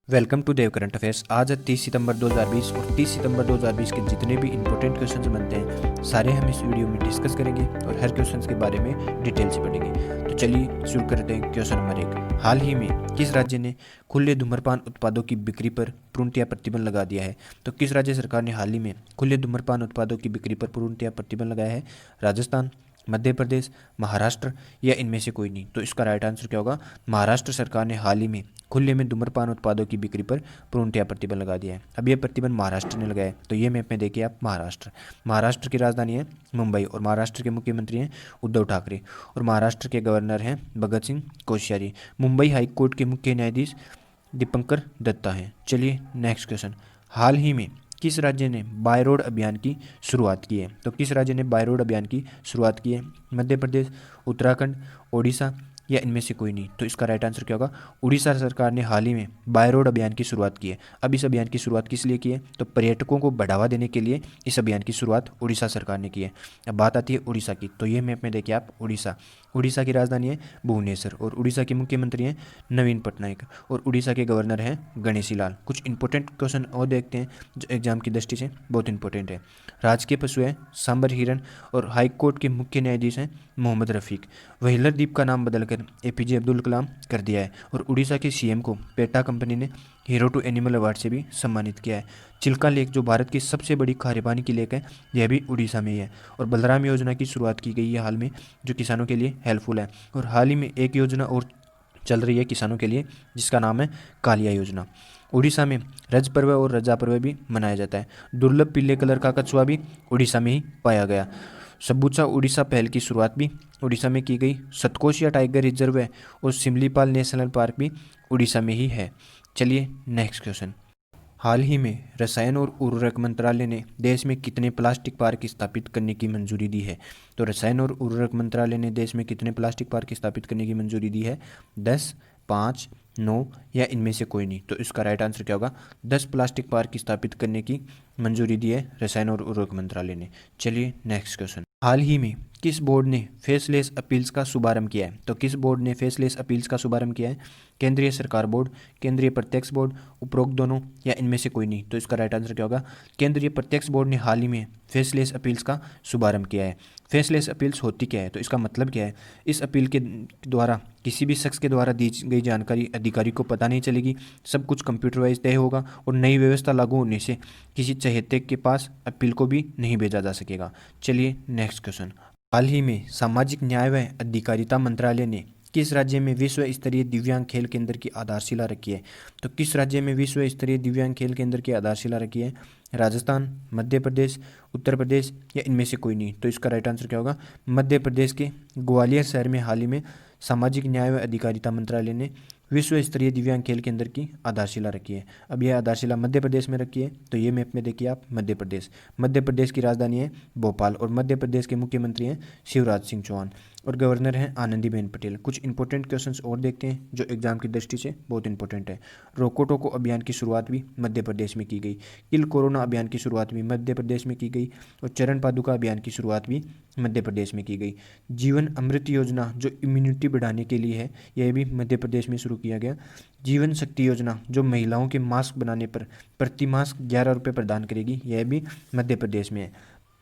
Welcome to Dev current affairs. आज है 30 सितंबर 2020 और 30 सितंबर 2020 के जितने भी इंपॉर्टेंट क्वेश्चंस बनते हैं सारे हम इस वीडियो में डिस्कस करेंगे और हर क्वेश्चंस के बारे में डिटेल से पढ़ेंगे। तो चलिए शुरू करते हैं। क्वेश्चन नंबर 1, हाल ही में किस राज्य ने खुले धूम्रपान उत्पादों की बिक्री पर पूर्णतया प्रतिबंध लगा दिया है? तो किस राज्य सरकार ने हाल ही में खुले धूम्रपान उत्पादों की बिक्री पर पूर्णतया प्रतिबंध लगाया है? राजस्थान, मध्य प्रदेश, महाराष्ट्र या इनमें से कोई नहीं? तो इसका राइट आंसर क्या होगा? महाराष्ट्र सरकार ने हाल ही में खुले में धूम्रपान उत्पादों की बिक्री पर पूर्णतया प्रतिबंध लगा दिया है। अब यह प्रतिबंध महाराष्ट्र ने लगाया है, तो ये मैप में देखिए आप महाराष्ट्र की राजधानी है मुंबई और महाराष्ट्र के मुख्यमंत्री हैं उद्धव ठाकरे और महाराष्ट्र के गवर्नर हैं भगत सिंह कोश्यारी। मुंबई हाई कोर्ट के मुख्य न्यायाधीश दीपंकर दत्ता हैं। चलिए नेक्स्ट क्वेश्चन, हाल ही में किस राज्य ने बाय रोड अभियान की शुरुआत की है? तो किस राज्य ने बाय रोड अभियान की शुरुआत की है? मध्य प्रदेश, उत्तराखंड, ओडिशा या इनमें से कोई नहीं? तो इसका राइट आंसर क्या होगा? उड़ीसा सरकार ने हाल ही में बाय रोड अभियान की शुरुआत की है। अब इस अभियान की शुरुआत किस लिए की है? तो पर्यटकों को बढ़ावा देने के लिए इस अभियान की शुरुआत उड़ीसा सरकार ने की है। अब बात आती है उड़ीसा की, तो ये मैप में देखिए आप उड़ीसा की राजधानी है भुवनेश्वर और उड़ीसा के मुख्यमंत्री हैं नवीन पटनायक और उड़ीसा के गवर्नर हैं गणेशी लाल। कुछ इंपॉर्टेंट क्वेश्चन और देखते हैं जो एग्जाम की दृष्टि से बहुत इंपॉर्टेंट है। राजकीय पशु है सांबर हिरन और हाई कोर्ट के मुख्य न्यायाधीश हैं मोहम्मद रफीक। व्हीलर द्वीप का नाम बदलकर एपीजे अब्दुल कलाम कर दिया है और उड़ीसा के सीएम को पेटा कंपनी ने हीरो टू एनिमल अवार्ड से भी सम्मानित किया है। चिल्का लेक जो भारत की सबसे बड़ी खारे पानी की लेक है, यह भी उड़ीसा में ही है और बलराम योजना की शुरुआत की गई है हाल में, जो किसानों के लिए हेल्पफुल है। और हाल ही में एक योजना और चल रही है किसानों के लिए जिसका नाम है कालिया योजना। उड़ीसा में रज पर्व और रजा पर्व भी मनाया जाता है। दुर्लभ पीले कलर का कछुआ भी उड़ीसा में ही पाया गया। सबूचा उड़ीसा पहल की शुरुआत भी उड़ीसा में की गई। सतकोशिया टाइगर रिजर्व है और सिमलीपाल नेशनल पार्क भी उड़ीसा में ही है। चलिए नेक्स्ट क्वेश्चन, हाल ही में रसायन और उर्वरक मंत्रालय ने देश में कितने प्लास्टिक पार्क स्थापित करने की मंजूरी दी है? तो रसायन और उर्वरक मंत्रालय ने देश में कितने प्लास्टिक पार्क स्थापित करने की मंजूरी दी है? 10, 5, 9 या इनमें से कोई नहीं? तो इसका राइट आंसर क्या होगा? 10 प्लास्टिक पार्क स्थापित करने की मंजूरी दी है रसायन और उर्वरक मंत्रालय ने। चलिए नेक्स्ट क्वेश्चन, हाल ही में किस बोर्ड ने फेसलेस अपील्स का शुभारंभ किया है? तो किस बोर्ड ने फेसलेस अपील्स का शुभारंभ किया है? केंद्रीय सरकार बोर्ड, केंद्रीय प्रत्यक्ष बोर्ड, उपरोक्त दोनों या इनमें से कोई नहीं? तो इसका राइट आंसर क्या होगा? केंद्रीय प्रत्यक्ष बोर्ड ने हाल ही में फेसलेस अपील्स का शुभारंभ किया है। फेसलेस अपील्स होती क्या है? तो इसका मतलब क्या है? इस अपील के द्वारा किसी भी शख्स के द्वारा दी गई जानकारी अधिकारी को पता नहीं चलेगी, सब कुछ कंप्यूटराइज तय होगा और नई व्यवस्था लागू होने से किसी चहेते के पास अपील को भी नहीं भेजा जा सकेगा। चलिए नेक्स्ट क्वेश्चन, हाल ही में सामाजिक न्याय व अधिकारिता मंत्रालय ने किस राज्य में विश्व स्तरीय दिव्यांग खेल केंद्र की आधारशिला रखी है? तो किस राज्य में विश्व स्तरीय दिव्यांग खेल केंद्र की आधारशिला रखी है? राजस्थान, मध्य प्रदेश, उत्तर प्रदेश या इनमें से कोई नहीं? तो इसका राइट आंसर क्या होगा? मध्य प्रदेश के ग्वालियर शहर में हाल ही में सामाजिक न्याय व अधिकारिता मंत्रालय ने विश्व स्तरीय दिव्यांग खेल केंद्र की आधारशिला रखी है। अब यह आधारशिला मध्य प्रदेश में रखी है, तो ये मैप में देखिए आप मध्य प्रदेश की राजधानी है भोपाल और मध्य प्रदेश के मुख्यमंत्री हैं शिवराज सिंह चौहान और गवर्नर हैं आनंदीबेन पटेल। कुछ इंपॉर्टेंट क्वेश्चंस और देखते हैं जो एग्जाम की दृष्टि से बहुत इंपॉर्टेंट है। रोको टोको अभियान की शुरुआत भी मध्य प्रदेश में की गई। किल कोरोना अभियान की शुरुआत भी मध्य प्रदेश में की गई और चरण पादुका अभियान की शुरुआत भी मध्य प्रदेश में की गई। जीवन अमृत योजना जो इम्यूनिटी बढ़ाने के लिए है, यह भी मध्य प्रदेश में शुरू किया गया। जीवन शक्ति योजना जो महिलाओं के मास्क बनाने पर प्रति मास्क 11 रुपये प्रदान करेगी, यह भी मध्य प्रदेश में है।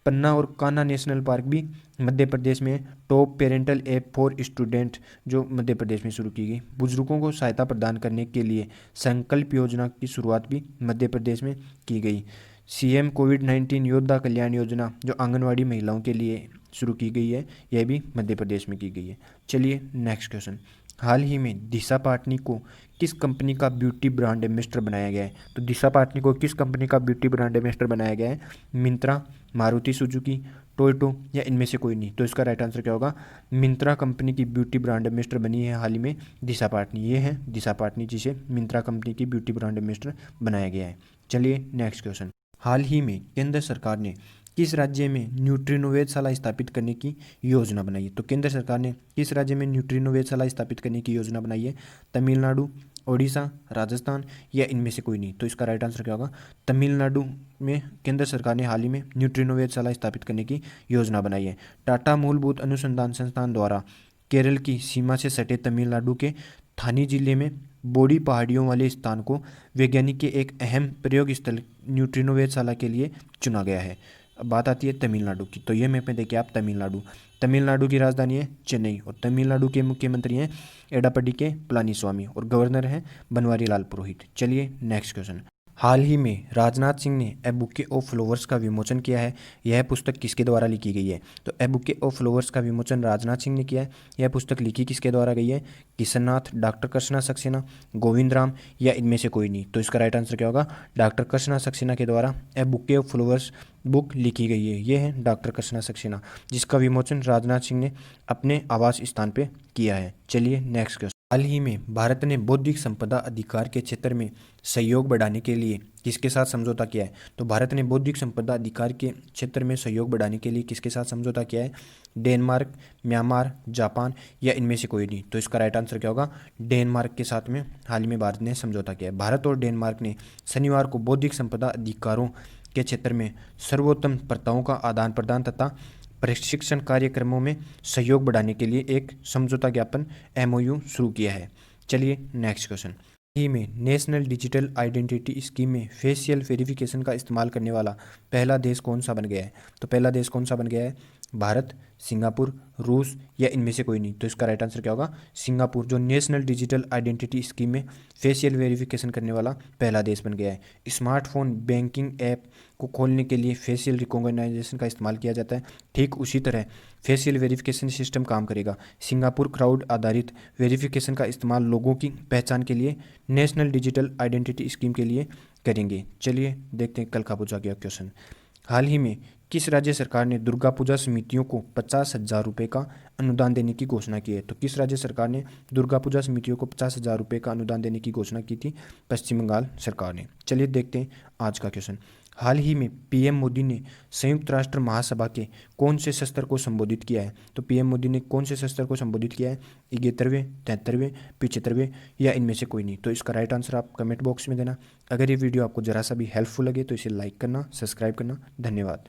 पन्ना और कान्हा नेशनल पार्क भी मध्य प्रदेश में है। Top parental app for student जो मध्य प्रदेश में शुरू की गई। बुजुर्गों को सहायता प्रदान करने के लिए संकल्प योजना की शुरुआत भी मध्य प्रदेश में की गई। सीएम कोविड-19 योद्धा कल्याण योजना जो आंगनवाड़ी महिलाओं के लिए शुरू की गई है, यह भी मध्य प्रदेश में की गई है। चलिए नेक्स्ट क्वेश्चन, हाल ही में दिशा पाटनी को किस कंपनी का ब्यूटी ब्रांड एम्बेसडर बनाया गया है? तो दिशा पाटनी को किस कंपनी का ब्यूटी ब्रांड एम्बेसडर बनाया गया है? मिंत्रा, मारुति सुजुकी, टोयोटो या इनमें से कोई नहीं? तो इसका राइट आंसर क्या होगा? मिंत्रा कंपनी की ब्यूटी ब्रांड एम्बेसडर बनी है हाल ही में दिशा पाटनी। ये है दिशा पाटनी जिसे मिंत्रा कंपनी की ब्यूटी ब्रांड एम्बेसडर बनाया गया है। चलिए नेक्स्ट क्वेश्चन, हाल ही में केंद्र सरकार ने किस राज्य में न्यूट्रिनो वेधशाला स्थापित करने की योजना बनाई है? तो केंद्र सरकार ने किस राज्य में न्यूट्रिनो वेधशाला स्थापित करने की योजना बनाई है? तमिलनाडु, ओडिशा, राजस्थान या इनमें से कोई नहीं? तो इसका राइट आंसर क्या होगा? तमिलनाडु में केंद्र सरकार ने हाल ही में न्यूट्रिनो वेधशाला स्थापित करने की योजना बनाई है। टाटा मूलभूत अनुसंधान संस्थान द्वारा केरल की सीमा से सटे तमिलनाडु के थानी जिले में बोडी पहाड़ियों वाले स्थान को वैज्ञानिक के एक अहम प्रयोग स्थल न्यूट्रिनो वेधशाला के लिए चुना गया है। अब बात आती है तमिलनाडु की, तो ये मैप में देखिए आप तमिलनाडु। तमिलनाडु की राजधानी है चेन्नई और तमिलनाडु के मुख्यमंत्री हैं एडापडी के पलानीस्वामी और गवर्नर हैं बनवारी लाल पुरोहित। चलिए नेक्स्ट क्वेश्चन। हाल ही में राजनाथ सिंह ने ए बुके ऑफ फ्लावर्स का विमोचन किया है। यह पुस्तक किसके द्वारा लिखी गई है? तो ए बुके ऑफ फ्लावर्स का विमोचन राजनाथ सिंह ने किया है। यह पुस्तक लिखी किसके द्वारा गई है? किशननाथ, डॉक्टर कृष्णा सक्सेना, गोविंद राम या इनमें से कोई नहीं। तो इसका राइट आंसर क्या होगा? डॉक्टर कृष्णा सक्सेना के द्वारा ए बुके ऑफ फ्लावर्स बुक लिखी गई है। ये है डॉक्टर कृष्णा सक्सेना, जिसका विमोचन राजनाथ सिंह ने अपने आवास स्थान पे किया है। चलिए नेक्स्ट क्वेश्चन। हाल ही में भारत ने बौद्धिक संपदा अधिकार के क्षेत्र में सहयोग बढ़ाने के लिए किसके साथ समझौता किया है? तो भारत ने बौद्धिक संपदा अधिकार के क्षेत्र में सहयोग बढ़ाने के लिए किसके साथ समझौता किया है? डेनमार्क, म्यांमार, जापान या इनमें से कोई नहीं। तो इसका राइट आंसर क्या होगा? डेनमार्क के साथ में हाल ही में भारत ने समझौता किया है। भारत और डेनमार्क ने शनिवार को बौद्धिक संपदा अधिकारों के क्षेत्र में सर्वोत्तम प्रथाओं का आदान प्रदान तथा प्रशिक्षण कार्यक्रमों में सहयोग बढ़ाने के लिए एक समझौता ज्ञापन MOU शुरू किया है। चलिए नेक्स्ट क्वेश्चन। ही में नेशनल डिजिटल आइडेंटिटी स्कीम में फेशियल वेरिफिकेशन का इस्तेमाल करने वाला पहला देश कौन सा बन गया है? तो पहला देश कौन सा बन गया है? भारत, सिंगापुर, रूस या इनमें से कोई नहीं। तो इसका राइट आंसर क्या होगा? सिंगापुर, जो नेशनल डिजिटल आइडेंटिटी स्कीम में फेशियल वेरिफिकेशन करने वाला पहला देश बन गया है। स्मार्टफोन बैंकिंग ऐप को खोलने के लिए फेशियल रिकॉग्नाइजेशन का इस्तेमाल किया जाता है। ठीक उसी तरह फेशियल वेरिफिकेशन सिस्टम काम करेगा। सिंगापुर क्राउड आधारित वेरिफिकेशन का इस्तेमाल लोगों की पहचान के लिए नेशनल डिजिटल आइडेंटिटी स्कीम के लिए करेंगे। चलिए देखते हैं कल का पूछा गया क्वेश्चन। हाल ही में किस राज्य सरकार ने दुर्गा पूजा समितियों को 50,000 रुपये का अनुदान देने की घोषणा की है? तो किस राज्य सरकार ने दुर्गा पूजा समितियों को 50,000 रुपये का अनुदान देने की घोषणा की थी? पश्चिम बंगाल सरकार ने। चलिए देखते हैं आज का क्वेश्चन। हाल ही में PM मोदी ने संयुक्त राष्ट्र महासभा के कौन से सत्र को संबोधित किया है? तो PM मोदी ने कौन से सत्र को संबोधित किया है? 71वें, 73वें, 75वें या इनमें से कोई नहीं। तो इसका राइट आंसर आप कमेंट बॉक्स में देना। अगर ये वीडियो आपको जरा सा भी हेल्पफुल लगे तो इसे लाइक करना, सब्सक्राइब करना। धन्यवाद।